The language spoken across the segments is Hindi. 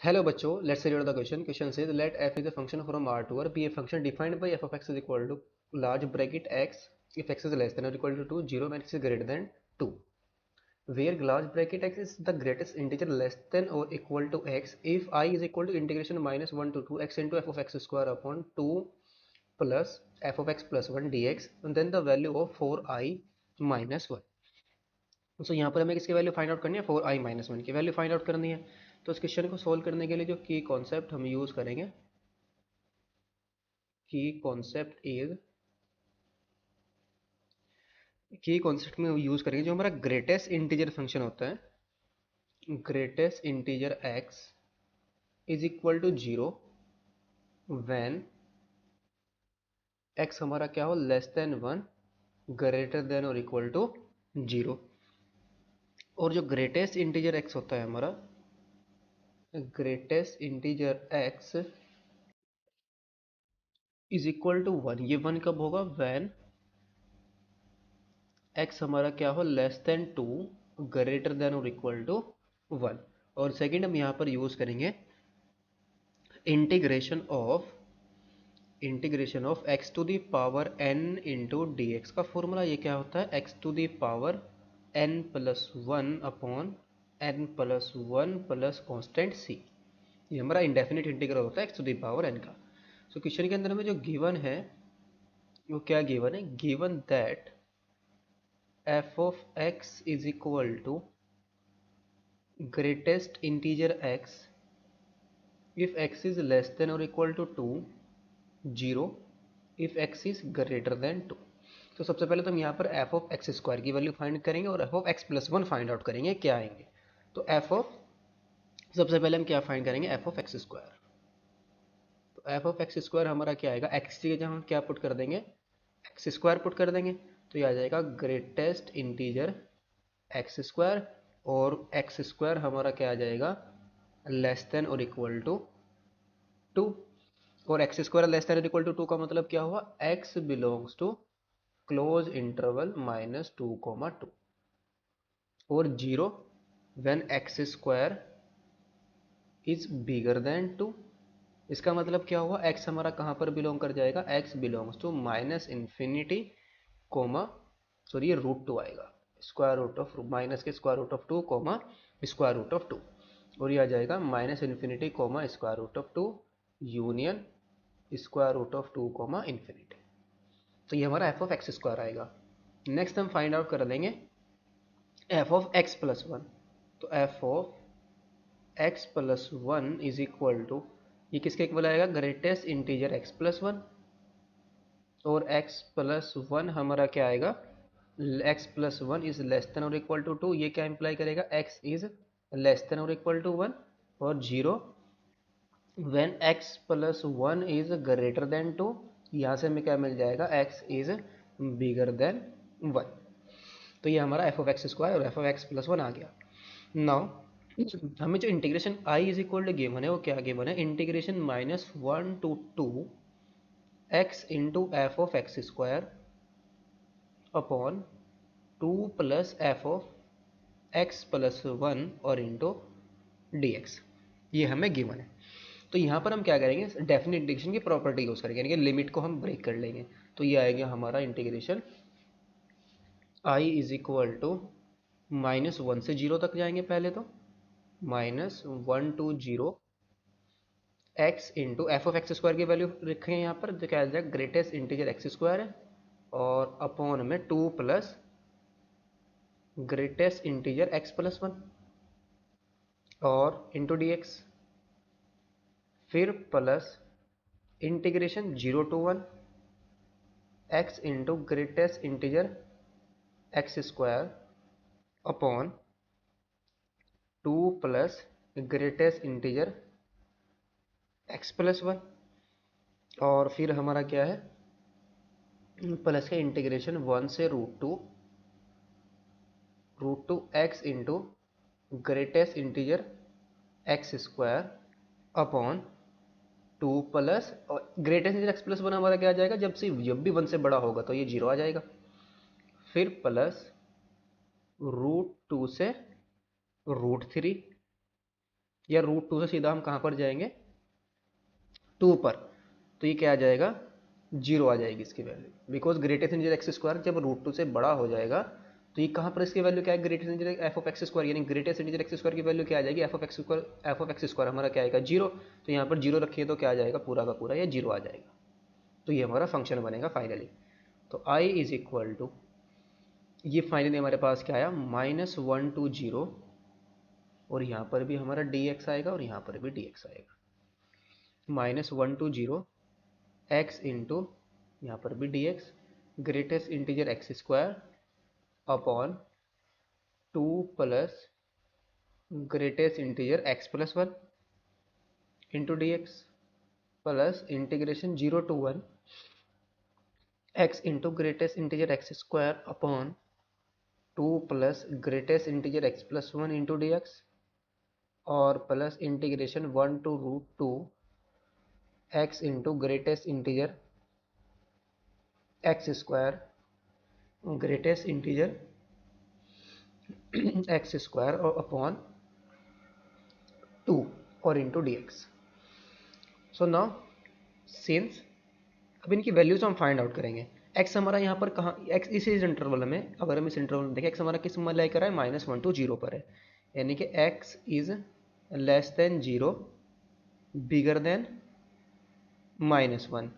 Hello बच्चों, let's read the question. Question says let f is a function from R to R be a function defined by f of x is equal to large bracket x if x is less than or equal to 2, 0 when x is greater than 2. Where large bracket x is the greatest integer less than or equal to x if I is equal to integration minus 1 to 2 x into f of x square upon 2 plus f of x plus 1 dx and then the value of 4i minus 1. तो यहाँ पर हमें किसकी वैल्यू फाइंड आउट करनी है, 4i-1 की वैल्यू फाइंड आउट करनी है। तो इस क्वेश्चन को सोल्व करने के लिए जो की कॉन्सेप्ट हम यूज़ करेंगे, की कॉन्सेप्ट में यूज़ करेंगे जो हमारा ग्रेटेस्ट इंटीजर फंक्शन होता है, greatest integer x is equal to 0 when x हमारा क्या हो, लेस देन 1, ग्रेटर देन और इक्वल टू 0। और जो ग्रेटेस्ट इंटीजर x होता है हमारा, greatest integer x is equal to 1, ये 1 कब होगा, व्हेन x हमारा क्या हो, लेस देन 2, ग्रेटर देन और इक्वल टू 1। और सेकंड हम यहाँ पर यूज करेंगे integration of x to the power n into d x का फॉर्मूला ये क्या होता है, x to the power n plus 1 upon n plus 1 plus constant c। ये हमारा इंडेफिनिट इंटीग्रल होता है x to the power n का। सो क्वेश्चन के अंदर हमें जो गिवन है वो क्या गिवन है, given that f of x is equal to greatest integer x if x is less than or equal to 2, 0 if x is greater than 2। तो सबसे पहले तो हम यहाँ पर f of x स्क्वायर की वैल्यू फाइंड करेंगे और f of x plus 1 find out करेंगे क्या आएंगे। तो सबसे पहले हम क्या फाइंड करेंगे, f of x स्क्वायर। तो f of x स्क्वायर हमारा क्या आएगा, x की जगह हम क्या पुट कर देंगे, x स्क्वायर पुट कर देंगे। तो ये आ जाएगा ग्रेटेस्ट इंटीजर एक्स स्क्वायर, और एक्स स्क्वायर हमारा क्या आ जाएगा, लेस देन और इक्वल टू 2। और एक्स स्क्वायर लेस देन और इक्वल टू 2 का मतलब क्या हुआ, x belongs to close interval -2, 2 और 0 when x square is bigger than 2। इसका मतलब क्या हुआ, x हमारा कहाँ पर बिलोंग कर जाएगा, x belongs to -infinity comma, sorry ये √2 आएगा, स्क्वायर रूट ऑफ माइनस के square root of 2 comma square root of 2, और ये आ जाएगा -infinity comma square root of 2 union square root of 2 comma infinity. तो ये हमारा f ऑफ एक्स स्क्वायर आएगा। नेक्स्ट हम फाइंड आउट कर लेंगे f ऑफ x प्लस 1। तो f of x plus 1 is equal to, ये किसके इक्वल आएगा, ग्रेटेस्ट इंटीजर x प्लस 1, और x प्लस 1 हमारा क्या आएगा, x plus 1 is less than और इक्वल टू 2। ये क्या इंप्लाई करेगा, x इज लेस देन और इक्वल टू 1, और 0 when x plus 1 is greater than 2। यहाँ से हमें क्या मिल जाएगा, x इज बिगर देन 1। तो ये हमारा f ऑफ एक्स स्क्वायर और f ऑफ एक्स प्लस 1 आ गया। नाउ हमें जो integration i is equal to given है वो क्या गिवन है, integration -1 to 2 x into f of x square upon 2 plus f of x plus 1 और इंटू डी एक्स, ये हमें गिवन है। तो यहाँ पर हम क्या करेंगे, डेफिनेट इंटीग्रेशन की प्रॉपर्टी यूज करेंगे, यानी कि लिमिट को हम ब्रेक कर लेंगे। तो ये आएगा हमारा integration i is equal to -1 से 0 तक जाएंगे, पहले तो -1 to 0 x into f of x square की वैल्यू रखेंगे यहाँ पर, जो क्या आ जाएगा, ग्रेटेस्ट इंटीजर एक्स स्क्वायर है, और अपॉन में 2 plus greatest integer x plus 1 और इंटू डी एक्स, फिर plus integration 0 to 1 x into greatest integer x square upon 2 plus greatest integer x plus 1, और फिर हमारा क्या है, प्लस का इंटीग्रेशन 1 से √2 x into greatest integer x square upon 2 plus, और ग्रेटेस्ट इंटीजर एक्स प्लस 1 हमारा क्या आ जाएगा, जब भी 1 से बड़ा होगा तो ये 0 आ जाएगा, फिर प्लस √2 से √3, या √2 से सीधा हम कहाँ पर जाएंगे, 2 पर, तो ये क्या आ जाएगा, 0 आ जाएगी इसकी value, because greatest integer x square जब √2 से बड़ा हो जाएगा तो ये कहाँ पर इसकी वैल्यू क्या है, greatest integer F of x square, यानी ग्रेटेस्ट इंटीजर एक्स स्क्वायर की वैल्यू क्या आ जाएगी, एफ ऑफ एक्स स्क्वायर हमारा क्या आएगा, 0। तो यहाँ पर 0 रखिए तो क्या आ जाएगा, पूरा का पूरा ये 0 आ जाएगा। तो ये हमारा फंक्शन बनेगा फाइनली। तो आई इज इक्वल टू, ये फाइनली हमारे पास क्या आया, -1 to 0, और यहाँ पर भी हमारा dx आएगा और यहाँ पर भी dx आएगा। -1 to 0 x इंटू यहाँ पर भी dx, greatest integer x square upon 2 plus greatest integer x plus 1 into dx plus integration 0 to 1 x into greatest integer x square upon 2 plus greatest integer x plus 1 into dx और plus integration 1 to √2 x into greatest integer x square, greatest integer x square और अपॉन 2 और into dx। So now since, अब इनकी वैल्यूज हम फाइंड आउट करेंगे। x हमारा यहाँ पर कहाँ, x इस इंटरवल में, अगर हम इस इंटरवल में देखें x हमारा किस में लाई कर रहा है, -1 to 0 पर है, यानी कि x is less than 0 bigger than -1।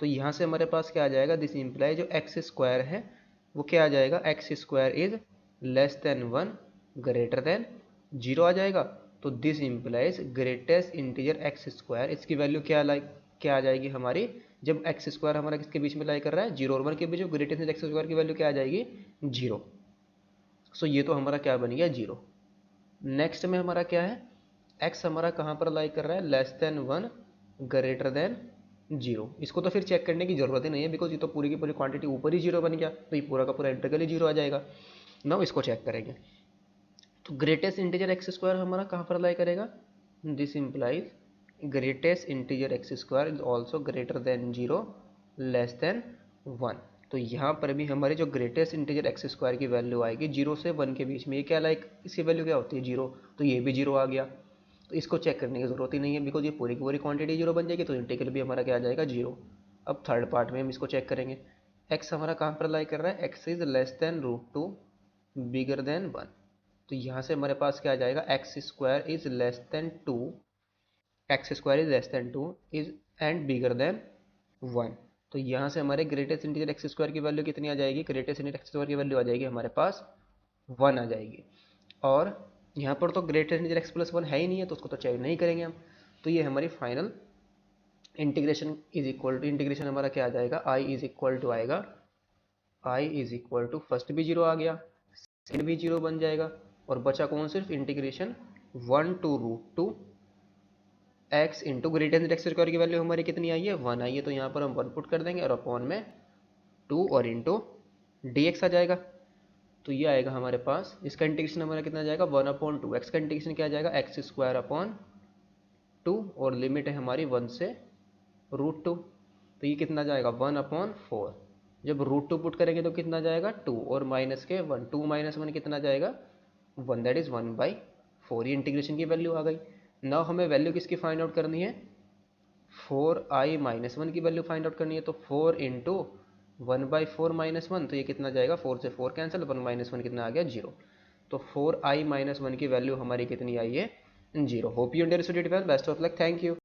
तो यहाँ से हमारे पास क्या आ जाएगा, दिस इम्प्लाई जो एक्स स्क्वायर है वो क्या आ जाएगा, x square is less than 1 greater then 0 आ जाएगा। तो this implies greatest integer x square, इसकी वैल्यू क्या आ जाएगी हमारी, जब एक्स स्क्वायर हमारा किसके बीच में लाई कर रहा है, 0 और 1 के बीच, ग्रेटेस्ट एक्स स्क्वायर की वैल्यू क्या आ जाएगी, 0। सो ये तो हमारा क्या बन गया, 0। नेक्स्ट में हमारा क्या है, एक्स हमारा कहाँ पर लाई कर रहा है, लेस देन 1 ग्रेटर देन 0। इसको तो फिर चेक करने की जरूरत ही नहीं है, बिकॉज ये तो पूरी की पूरी क्वांटिटी ऊपर ही 0 बन गया, तो ये पूरा का पूरा इंटीग्रल ही 0 आ जाएगा। नाउ इसको चेक करेंगे। तो ग्रेटेस्ट इंटीजर एक्स स्क्वायर हमारा कहाँ पर अलाई करेगा, this implies greatest integer x square is also greater than 0 less than 1। तो यहाँ पर भी हमारी जो ग्रेटेस्ट इंटीजर एक्स स्क्वायर की वैल्यू आएगी 0 से 1 के बीच में, ये क्या लाइक इसकी वैल्यू क्या होती है, 0। तो ये भी 0 आ गया, तो इसको चेक करने की जरूरत ही नहीं है, बिकॉज ये पूरी की पूरी क्वांटिटी 0 बन जाएगी, तो इंटीग्रल भी हमारा क्या आ जाएगा, 0। अब थर्ड पार्ट में हम इसको चेक करेंगे। एक्स हमारा कहाँ पर अलाई कर रहा है, x is less than √2 bigger than 1। तो यहाँ से हमारे पास क्या आ जाएगा, x square is less than 2, x square is less than 2 is and bigger than 1। तो यहाँ से हमारे ग्रेटेस्ट इंटीजर एक्स स्क्वायर की वैल्यू कितनी आ जाएगी, ग्रेटेस्ट इंटीजर एक्स स्क्वायर की वैल्यू आ जाएगी हमारे पास 1 आ जाएगी। और यहाँ पर तो ग्रेटेस्ट इंटीजर एक्स प्लस 1 है ही नहीं है, तो उसको तो चेक नहीं करेंगे हम। तो ये हमारी final integration is equal to, integration हमारा क्या आ जाएगा, आई इज इक्वल टू आएगा, I is equal to first भी 0 आ गया, सेकेंड भी 0 बन जाएगा, और बचा कौन, सिर्फ integration 1 to √2 x into greatest x square की वैल्यू हमारी कितनी आई है, 1 आई है, तो यहाँ पर हम 1 पुट कर देंगे और अपॉन में 2 और इंटू dx आ जाएगा। तो ये आएगा हमारे पास, इसका इंटीग्रेशन हमारा कितना जाएगा, 1/2, एक्स का इंटीग्रेशन क्या आ जाएगा, एक्स स्क्वायर अपॉन 2, और लिमिट है हमारी 1 से √2, तो ये कितना जाएगा, 1/4। जब √2 पुट करेंगे तो कितना जाएगा, 2, और माइनस के 1, 2 - 1 कितना जाएगा, 1, दैट इज 1/4। ये इंटीग्रेशन की वैल्यू आ गई। नाउ हमें वैल्यू किसकी फाइंड आउट करनी है, 4i-1 की वैल्यू फाइंड आउट करनी है। तो 4 इंटू 1/4 - 1, तो ये कितना जाएगा, 4 से 4 कैंसिल, 1 - 1 कितना आ गया, 0। तो 4i-1 की वैल्यू हमारी कितनी आई है, 0। Hope you understood it well, best of luck, thank you.